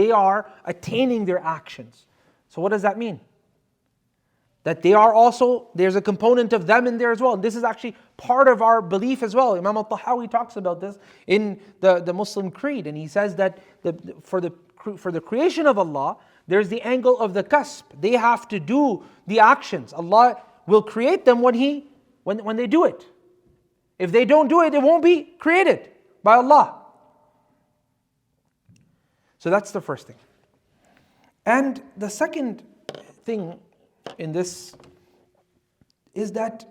they are attaining their actions. So what does that mean? That they are also, there's a component of them in there as well. This is actually part of our belief as well. Imam al-Tahawi talks about this in the Muslim creed, and he says that for the creation of Allah, there's the angle of the kasb. They have to do the actions. Allah will create them when they do it. If they don't do it, it won't be created by Allah. So that's the first thing. And the second thing in this is that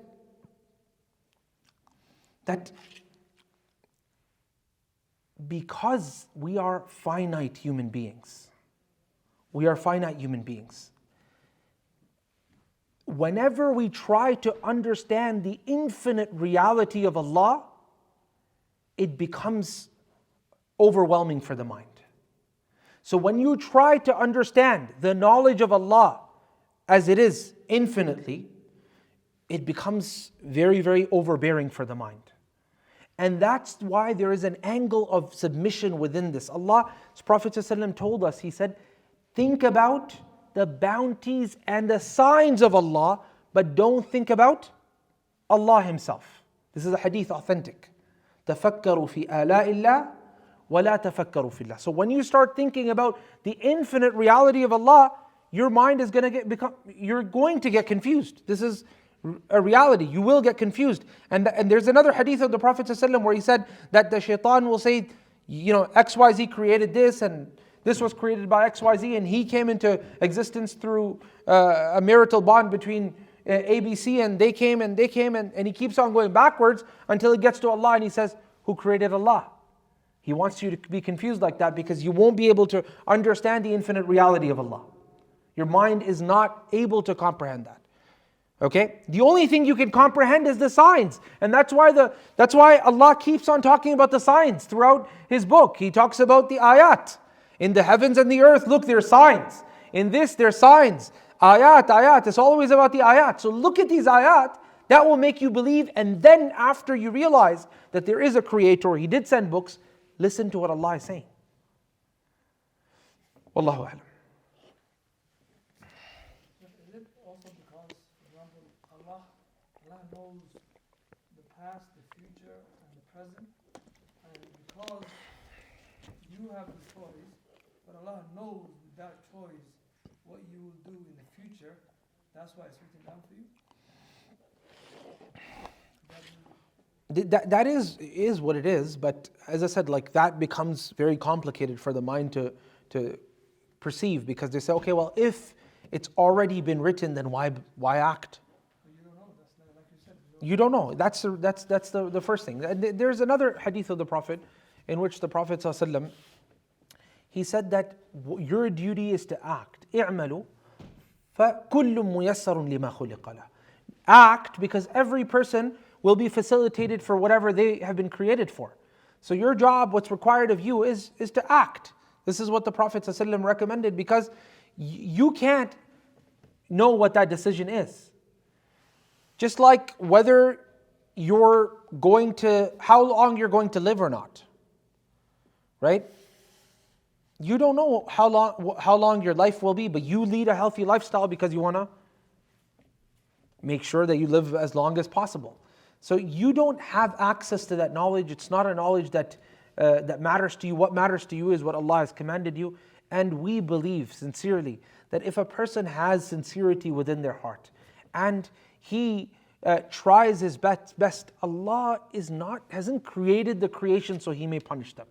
because we are finite human beings, whenever we try to understand the infinite reality of Allah, it becomes overwhelming for the mind. So when you try to understand the knowledge of Allah as it is infinitely, it becomes very, very overbearing for the mind. And that's why there is an angle of submission within this. Allah's Prophet ﷺ told us, he said, think about the bounties and the signs of Allah, but don't think about Allah Himself. This is a hadith authentic. تَفَكَّرُوا فِي آلَاءِ اللَّهِ وَلَا تَفَكَّرُوا فِي اللَّهِ. So when you start thinking about the infinite reality of Allah, your mind is going to you're going to get confused. This is a reality. You will get confused. And there's another hadith of the Prophet ﷺ where he said that the shaitan will say, XYZ created this, and this was created by XYZ, and he came into existence through a marital bond between ABC, and they came, and he keeps on going backwards until he gets to Allah, and he says, who created Allah? He wants you to be confused like that because you won't be able to understand the infinite reality of Allah. Your mind is not able to comprehend that. Okay? The only thing you can comprehend is the signs. And that's why Allah keeps on talking about the signs throughout His book. He talks about the ayat. In the heavens and the earth, look, there are signs. In this, there are signs. Ayat. It's always about the ayat. So look at these ayat. That will make you believe. And then after you realize that there is a creator, He did send books, listen to what Allah is saying. Wallahu a'lam. Is it also because, for example, Allah knows the past, the future, and the present, and because you have the choice, but Allah knows with that choice what you will do in the future, that's why it's written down for you? That is what it is, but as I said, like that becomes very complicated for the mind to perceive, because they say, okay, well, if it's already been written, then why act? You don't know. That's not, like you said. You don't know. That's the first thing. There's another hadith of the Prophet in which the Prophet ﷺ, he said that your duty is to act. اعملوا فكل ميسر لما خلق له. Act, because every person will be facilitated for whatever they have been created for. So your job, what's required of you is to act. This is what the Prophet ﷺ recommended, because you can't know what that decision is. Just like whether how long you're going to live or not. Right? You don't know how long your life will be, but you lead a healthy lifestyle because you want to make sure that you live as long as possible. So you don't have access to that knowledge. It's not a knowledge that matters to you. What matters to you is what Allah has commanded you. And we believe sincerely that if a person has sincerity within their heart and he tries his best, Allah hasn't created the creation so He may punish them.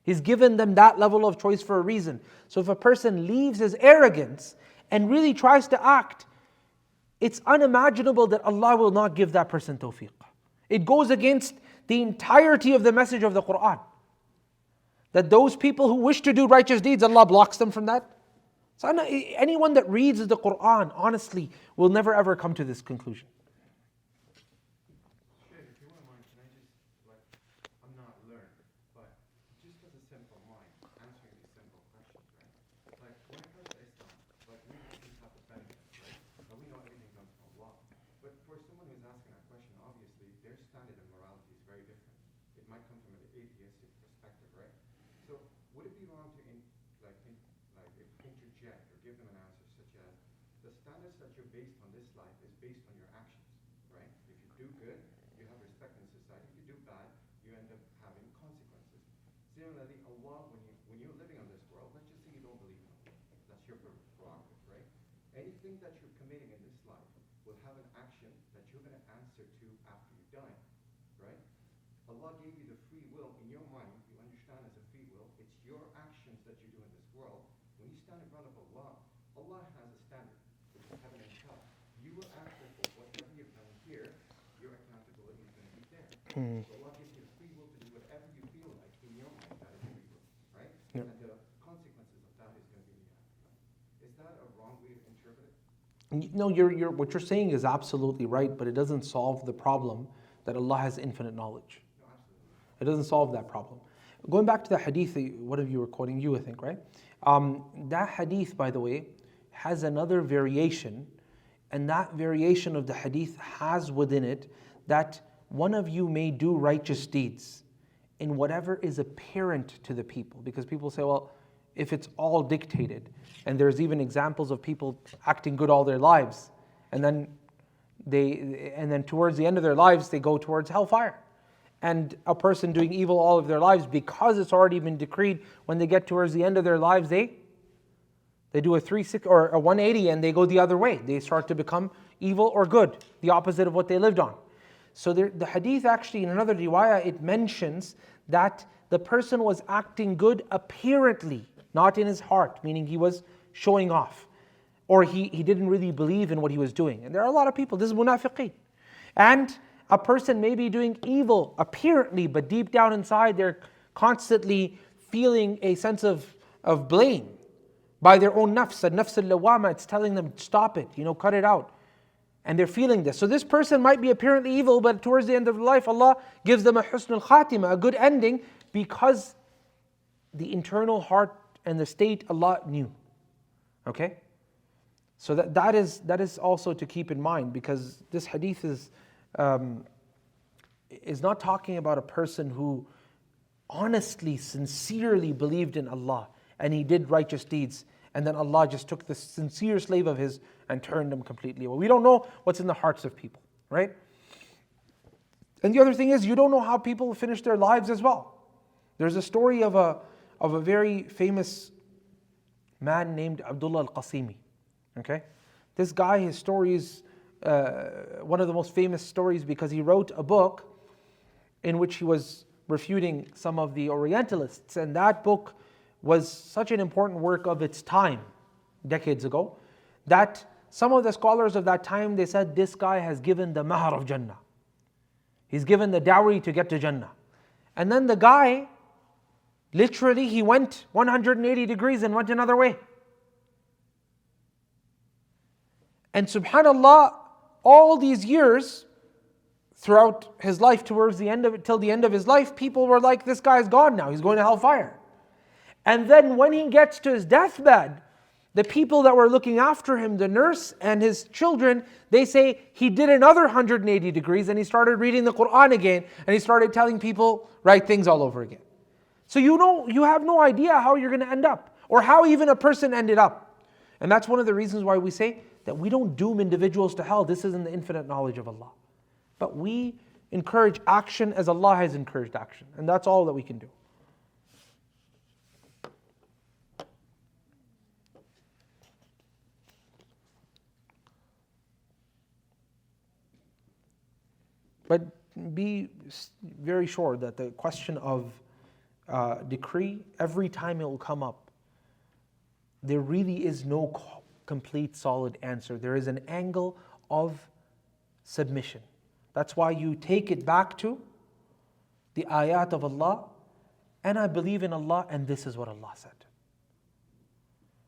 He's given them that level of choice for a reason. So if a person leaves his arrogance and really tries to act, it's unimaginable that Allah will not give that person tawfiq. It goes against the entirety of the message of the Quran. That those people who wish to do righteous deeds, Allah blocks them from that. So anyone that reads the Quran, honestly, will never ever come to this conclusion. Would it be wrong to interject or give them an answer such as, the standards that you're based on this life is based on your actions, right? If you do good, you have respect in society. If you do bad, you end up having consequences. Similarly, Allah, when you're living on this world, let's just say you don't believe in Allah. That's your prerogative, right? Anything that you're committing in this life will have an action that you're going to answer to after you die, right? Allah gave you the free will in your mind. You understand as a free will, it's your actions that you do in this world. When you stand in front of Allah, Allah has a standard, which is heaven and hell. You will answer for whatever you've done here. Your accountability is going to be there. So Allah gives you the free will to do whatever you feel like in your mind. That is free will, right? Yep. And the consequences of that is going to be in the afterlife. Is that a wrong way to interpret it? No, what you're saying is absolutely right, but it doesn't solve the problem that Allah has infinite knowledge. No, absolutely. It doesn't solve that problem. Going back to the hadith, what of you were quoting? You, I think, right? That hadith, by the way, has another variation, and that variation of the hadith has within it that one of you may do righteous deeds in whatever is apparent to the people. Because people say, well, if it's all dictated, and there's even examples of people acting good all their lives, and then towards the end of their lives, they go towards hellfire. And a person doing evil all of their lives, because it's already been decreed, when they get towards the end of their lives, they do a 360 or a 180 and they go the other way. They start to become evil or good, the opposite of what they lived on. So the hadith actually, in another riwayah, it mentions that the person was acting good apparently, not in his heart, meaning he was showing off, or he didn't really believe in what he was doing. And there are a lot of people, this is munafiqeen. And a person may be doing evil apparently, but deep down inside they're constantly feeling a sense of blame by their own nafs. Nafs al-lawama, it's telling them, stop it, cut it out. And they're feeling this. So this person might be apparently evil, but towards the end of life, Allah gives them a husnul khatima, a good ending, because the internal heart and the state Allah knew. Okay? So that is also to keep in mind, because this hadith is not talking about a person who honestly, sincerely believed in Allah and he did righteous deeds, and then Allah just took this sincere slave of his and turned him completely away. We don't know what's in the hearts of people, right? And the other thing is, you don't know how people finish their lives as well. There's a story of a very famous man named Abdul al-Qasimi. Okay, this guy, his story is one of the most famous stories because he wrote a book in which he was refuting some of the Orientalists, and that book was such an important work of its time, decades ago, that some of the scholars of that time, they said, this guy has given the mahar of Jannah. He's given the dowry to get to Jannah. And then the guy, literally, he went 180 degrees and went another way. And subhanAllah, all these years, throughout his life, towards the end of it, till the end of his life, people were like, this guy's gone now, he's going to hellfire. And then when he gets to his deathbed, the people that were looking after him, the nurse and his children, they say he did another 180 degrees and he started reading the Quran again and he started telling people right things all over again. So you have no idea how you're going to end up, or how even a person ended up. And that's one of the reasons why we say that we don't doom individuals to hell. This isn't the infinite knowledge of Allah. But we encourage action as Allah has encouraged action. And that's all that we can do. But be very sure that the question of decree, every time it will come up, there really is no complete solid answer. There is an angle of submission. That's why you take it back to the ayat of Allah, and I believe in Allah, and this is what Allah said.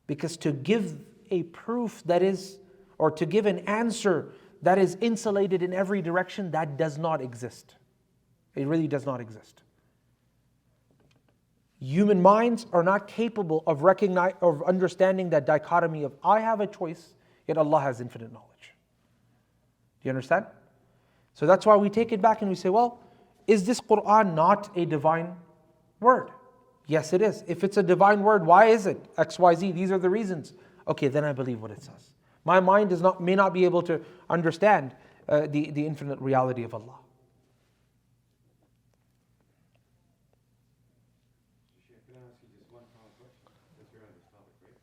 Because to give a proof that is, or to give an answer that is insulated in every direction, that does not exist. It really does not exist. Human minds are not capable of understanding that dichotomy of I have a choice, yet Allah has infinite knowledge. Do you understand? So that's why we take it back and we say, well, is this Quran not a divine word? Yes, it is. If it's a divine word, why is it? X, Y, Z, these are the reasons. okay, then I believe what it says. My mind may not be able to understand the infinite reality of Allah. Sheikh, can I ask you just one final question? Since you're on this topic, right?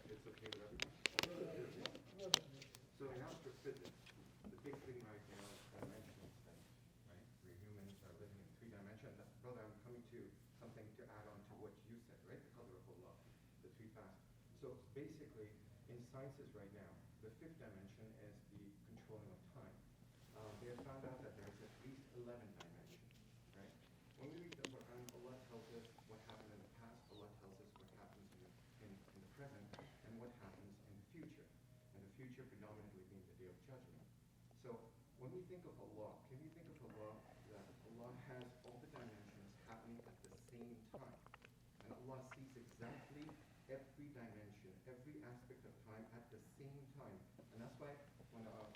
It's okay with everyone? So in astrophysics, the big thing right now is dimensional space, right? We humans are living in three dimensions. Brother, I'm coming to something to add on to what you said, right? The color of Allah, the three facets. So basically, in sciences right now, the fifth dimension is the controlling of time. They have found out that there's at least 11 dimensions, right? When we read the Quran, Allah tells us what happened in the past, Allah tells us what happens in the present, and what happens in the future. And the future predominantly being the day of judgment. So when we think of Allah, can we think of Allah that Allah has all the dimensions happening at the same time? And Allah sees exactly every dimension, every aspect of time at the same time. And that's why when our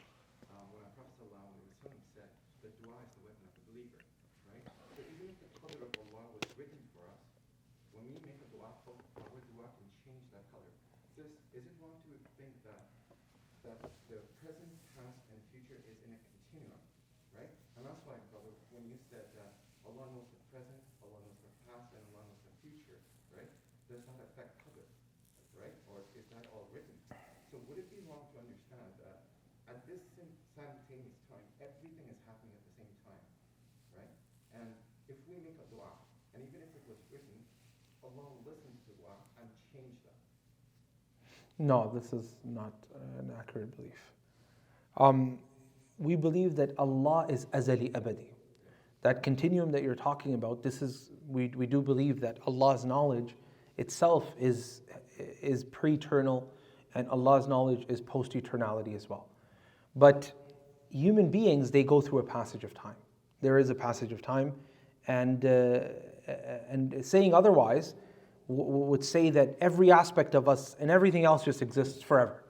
Prophet ﷺ said, the dua is the weapon of the believer, right? So even if the color of Allah was written for us, when we make a dua, our dua can change that color. Is it wrong to think that the present, past, and future is in a continuum, right? And that's why, brother, when you said that Allah knows the present, Allah knows the past, and Allah knows the future, right? Does that affect color, right? Or is that all written? So would it be wrong to understand that at this simultaneous time, everything is happening at the same time, right? And if we make a dua, and even if it was written, Allah will listen to the dua and change that. No, this is not an accurate belief. We believe that Allah is azali abadi. That continuum that you're talking about, we do believe that Allah's knowledge itself is pre-eternal, and Allah's knowledge is post-eternality as well. But human beings, they go through a passage of time. There is a passage of time, and saying otherwise would say that every aspect of us and everything else just exists forever,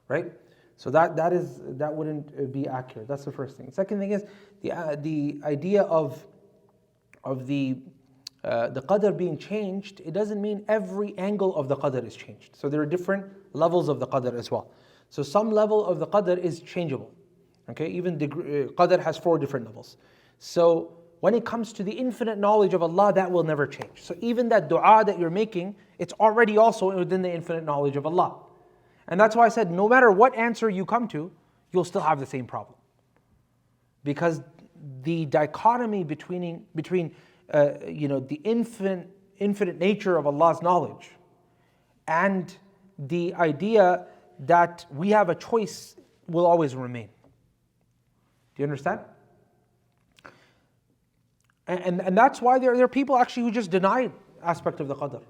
right? So that wouldn't be accurate. That's the first thing. Second thing is the idea of the qadr being changed. It doesn't mean every angle of the qadr is changed. So there are different levels of the qadr as well. So some level of the qadr is changeable. Okay, even qadr has 4 different levels. So when it comes to the infinite knowledge of Allah, that will never change. So even that dua that you're making, it's already also within the infinite knowledge of Allah. And that's why I said, no matter what answer you come to, you'll still have the same problem. Because the dichotomy between the infinite nature of Allah's knowledge and the idea that we have a choice will always remain. Do you understand? And that's why there are people actually who just deny aspect of the qadr.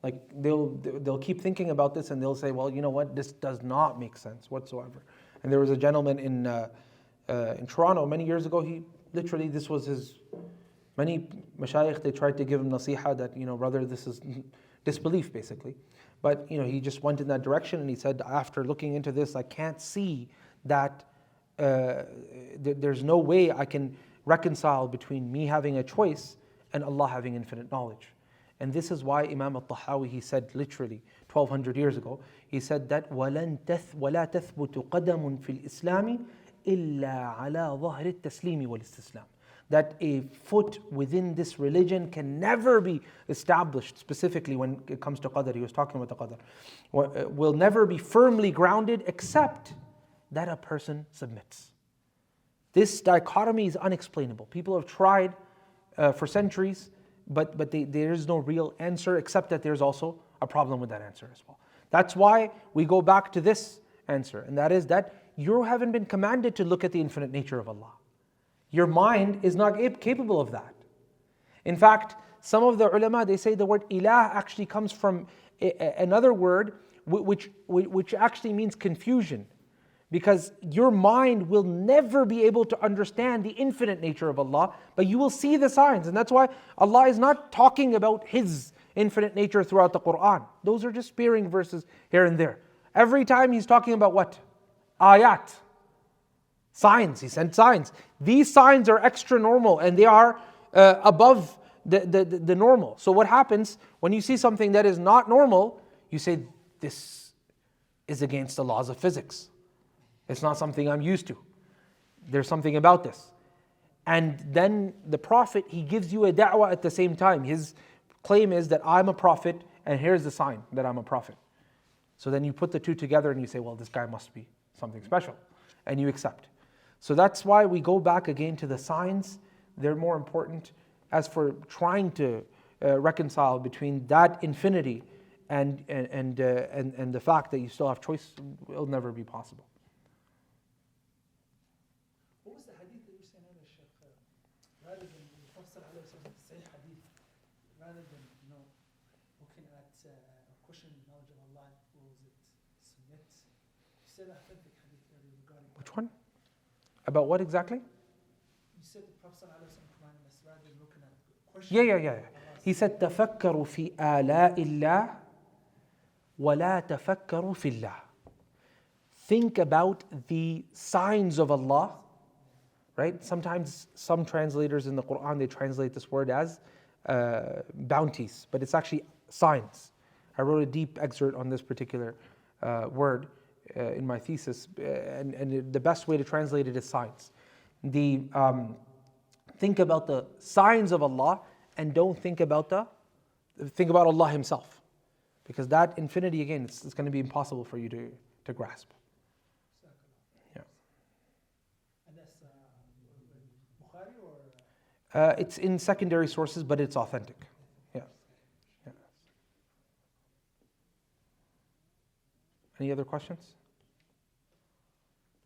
Like they'll keep thinking about this and they'll say, well, you know what, this does not make sense whatsoever. And there was a gentleman in Toronto many years ago. He literally, this was his. Many mashayikh, they tried to give him nasiha that, brother, this is disbelief basically. But he just went in that direction, and he said, after looking into this, I can't see that there's no way I can reconcile between me having a choice and Allah having infinite knowledge. And this is why Imam al-Tahawi, he said literally 1200 years ago, he said that وَلَا تَثْبُتُ قَدَمٌ فِي الْإِسْلَامِ إِلَّا عَلَى ظَهْرِ التَّسْلِيمِ وَالْإِسْتِسْلَامِ. That a foot within this religion can never be established, specifically when it comes to qadr. He was talking about the qadr. Will never be firmly grounded except that a person submits. This dichotomy is unexplainable. People have tried for centuries, but there is no real answer, except that there's also a problem with that answer as well. That's why we go back to this answer, and that is that you haven't been commanded to look at the infinite nature of Allah. Your mind is not capable of that. In fact, some of the ulama, they say the word ilah actually comes from another word which actually means confusion. Because your mind will never be able to understand the infinite nature of Allah, but you will see the signs. And that's why Allah is not talking about His infinite nature throughout the Quran. Those are just sparing verses here and there. Every time He's talking about what? Ayat. Signs. He sent signs. These signs are extra normal, and they are above the normal. So what happens when you see something that is not normal? You say, this is against the laws of physics. It's not something I'm used to. There's something about this. And then the Prophet, he gives you a da'wah at the same time. His claim is that I'm a prophet, and here's the sign that I'm a prophet. So then you put the two together and you say, well, this guy must be something special. And you accept. So that's why we go back again to the signs. They're more important. As for trying to reconcile between that infinity and the fact that you still have choice, it'll never be possible. What was the hadith that you were saying earlier, Sheikh? Rather than the Prophet say hadith, rather than looking at questioning the knowledge of Allah, what was it? Submit. You said authentic hadith earlier regarding. Which one? About what exactly? You said the Prophet commanded us rather than looking at questioning. Yeah. He said, تفكروا في آلاء الله ولا تفكروا في الله. Think about the signs of Allah, right? Sometimes some translators in the Quran, they translate this word as bounties, but it's actually signs. I wrote a deep excerpt on this particular word in my thesis, and the best way to translate it is signs. Think about the signs of Allah, and don't think about Allah Himself, because that infinity again, it's going to be impossible for you to grasp. Yeah. And that's Bukhari or? It's in secondary sources, but it's authentic. Yeah. Any other questions?